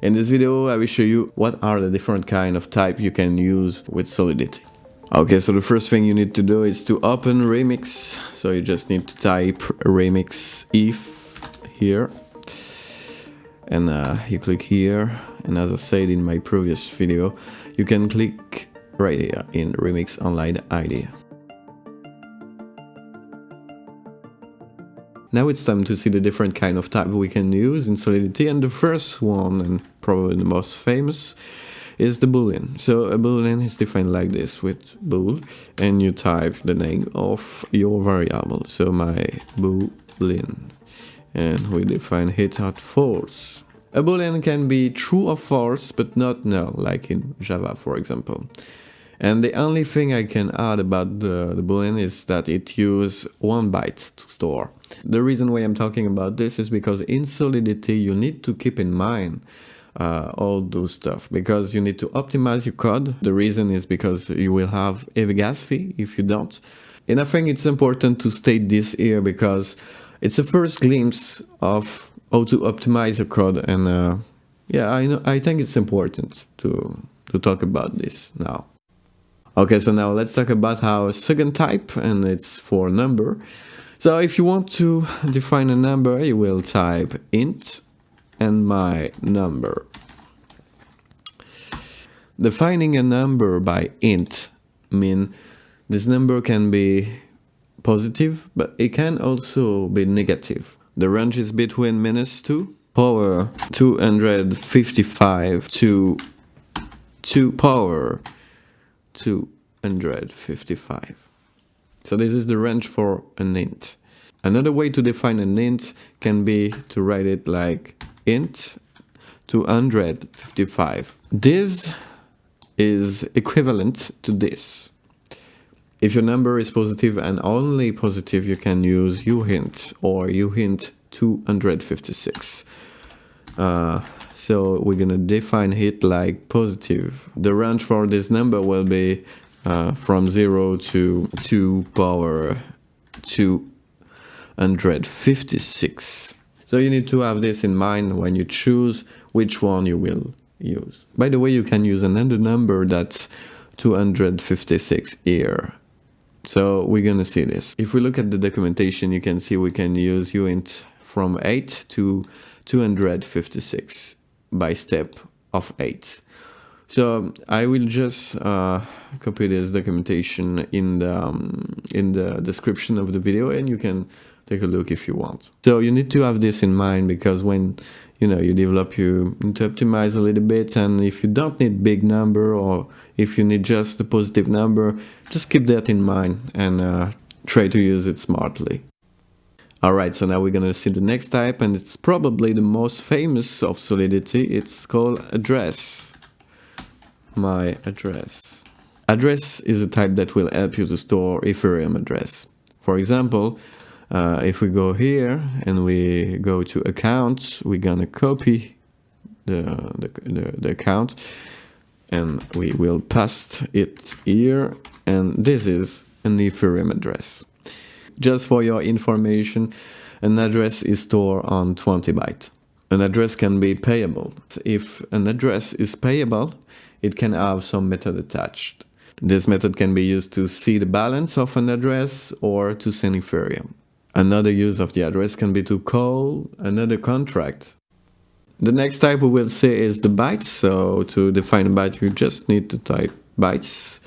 In this video, I will show you what are the different kind of type you can use with Solidity. Okay, so the first thing you need to do is to open Remix. So you just need to type Remix if here. And you click here. And as I said in my previous video, you can click right here in Remix Online ID. Now it's time to see the different kind of type we can use in Solidity, and the first one, and probably the most famous, is the Boolean. So a Boolean is defined like this with bool, and you type the name of your variable. So my Boolean, and we define it at false. A Boolean can be true or false, but not null, like in Java, for example. And the only thing I can add about the Boolean is that it uses 1 byte to store. The reason why I'm talking about this is because in Solidity you need to keep in mind all those stuff, because you need to optimize your code. The reason is because you will have a gas fee if you don't. And I think it's important to state this here because it's the first glimpse of how to optimize your code, and yeah, I think it's important to talk about this now. Okay, so now let's talk about our second type, and it's for number. So if you want to define a number, you will type int and my number. Defining a number by int means this number can be positive, but it can also be negative. The range is between -2 power 255 to 2 power 255. So this is the range for an int. Another way to define an int can be to write it like int 255. This is equivalent to this. If your number is positive and only positive, you can use uint or uint 256. So we're gonna define it like positive. The range for this number will be from 0 to 2 power 256. So you need to have this in mind when you choose which one you will use. By the way, you can use another number that's 256 here. So we're gonna see this. If we look at the documentation, you can see we can use uint from 8 to 256 by step of 8. So I will just copy this documentation in the description of the video, and you can take a look if you want. So you need to have this in mind, because when you develop, you need to optimize a little bit, and if you don't need big number, or if you need just a positive number, just keep that in mind and try to use it smartly. Alright, so now we're gonna see the next type, and it's probably the most famous of Solidity. It's called address. My address. Address is a type that will help you to store Ethereum address. For example, if we go here and we go to accounts, we're gonna copy the account, and we will paste it here, and this is an Ethereum address. Just for your information, an address is stored on 20 bytes. An address can be payable. If an address is payable, it can have some method attached. This method can be used to see the balance of an address or to send Ethereum. Another use of the address can be to call another contract. The next type we will see is the bytes. So to define a byte, you just need to type bytes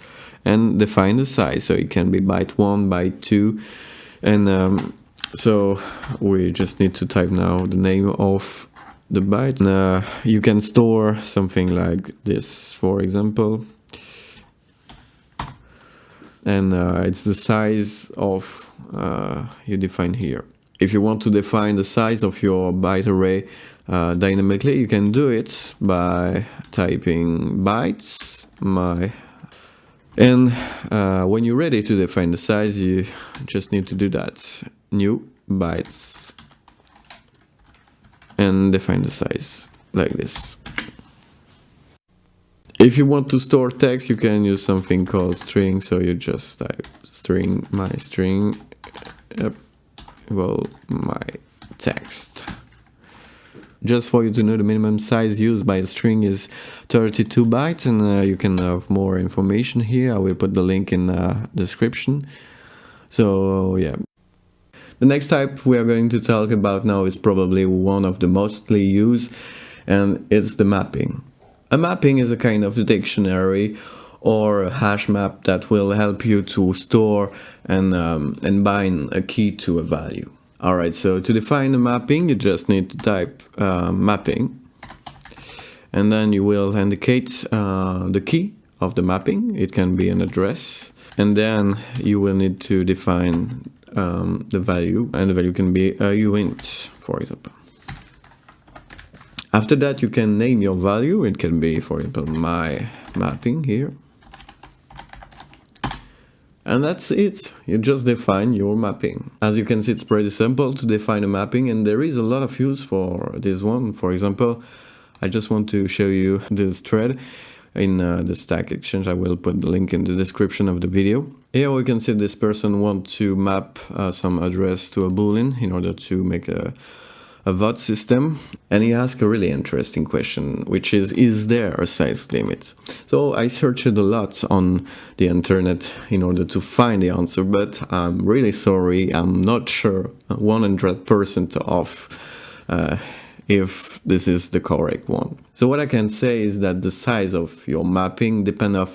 and define the size. So it can be byte 1, byte 2. And so we just need to type now the name of the byte. You can store something like this, for example. And it's the size of you define here. If you want to define the size of your byte array dynamically, you can do it by typing bytes and when you're ready to define the size, you just need to do that. New bytes and define the size like this. If you want to store text, you can use something called string. So you just type string, my string, my text. Just for you to know, the minimum size used by a string is 32 bytes, and you can have more information here. I will put the link in the description. So yeah. The next type we are going to talk about now is probably one of the mostly used, and it's the mapping. A mapping is a kind of dictionary or a hash map that will help you to store and bind a key to a value. Alright, so to define a mapping, you just need to type mapping, and then you will indicate the key of the mapping. It can be an address, and then you will need to define the value, and the value can be a uint, for example. After that, you can name your value. It can be, for example, my mapping here. And that's it. You just define your mapping. As you can see, it's pretty simple to define a mapping, and there is a lot of use for this one. For example, I just want to show you this thread in the Stack Exchange. I will put the link in the description of the video. Here we can see this person wants to map some address to a Boolean in order to make a vote system, and he asked a really interesting question, which is there a size limit? So I searched a lot on the internet in order to find the answer, but I'm really sorry, I'm not sure 100% of if this is the correct one. So what I can say is that the size of your mapping depends on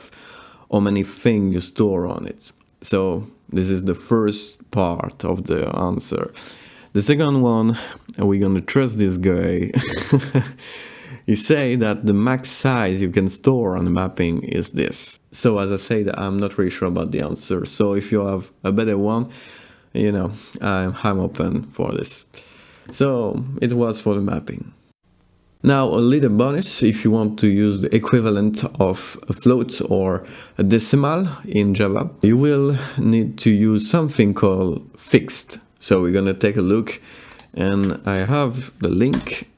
how many things you store on it. So this is the first part of the answer. The second one, and we're gonna trust this guy, he say that the max size you can store on a mapping is this. So as I said, I'm not really sure about the answer. So if you have a better one, you know, I'm open for this. So it was for the mapping. Now a little bonus, if you want to use the equivalent of a float or a decimal in Java, you will need to use something called fixed. So we're gonna take a look, and I have the link.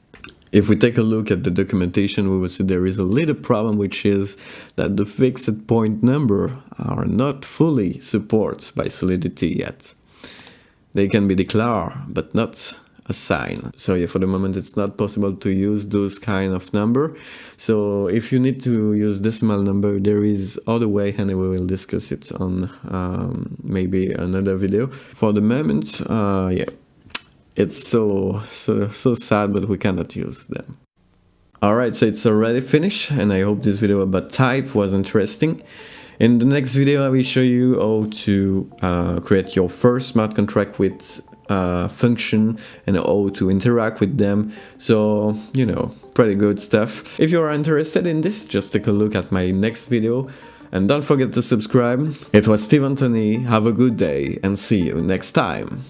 If we take a look at the documentation, we will see there is a little problem, which is that the fixed point number are not fully supported by Solidity yet. They can be declared, but not assigned. So yeah, for the moment it's not possible to use those kind of number. So if you need to use decimal number, there is other way, and we will discuss it on maybe another video. For the moment, yeah, it's so sad, but we cannot use them. Alright, so it's already finished, and I hope this video about type was interesting. In the next video I will show you how to create your first smart contract with function and how to interact with them. So, you know, pretty good stuff. If you are interested in this, just take a look at my next video, and don't forget to subscribe. It was Steve Anthony, have a good day, and see you next time.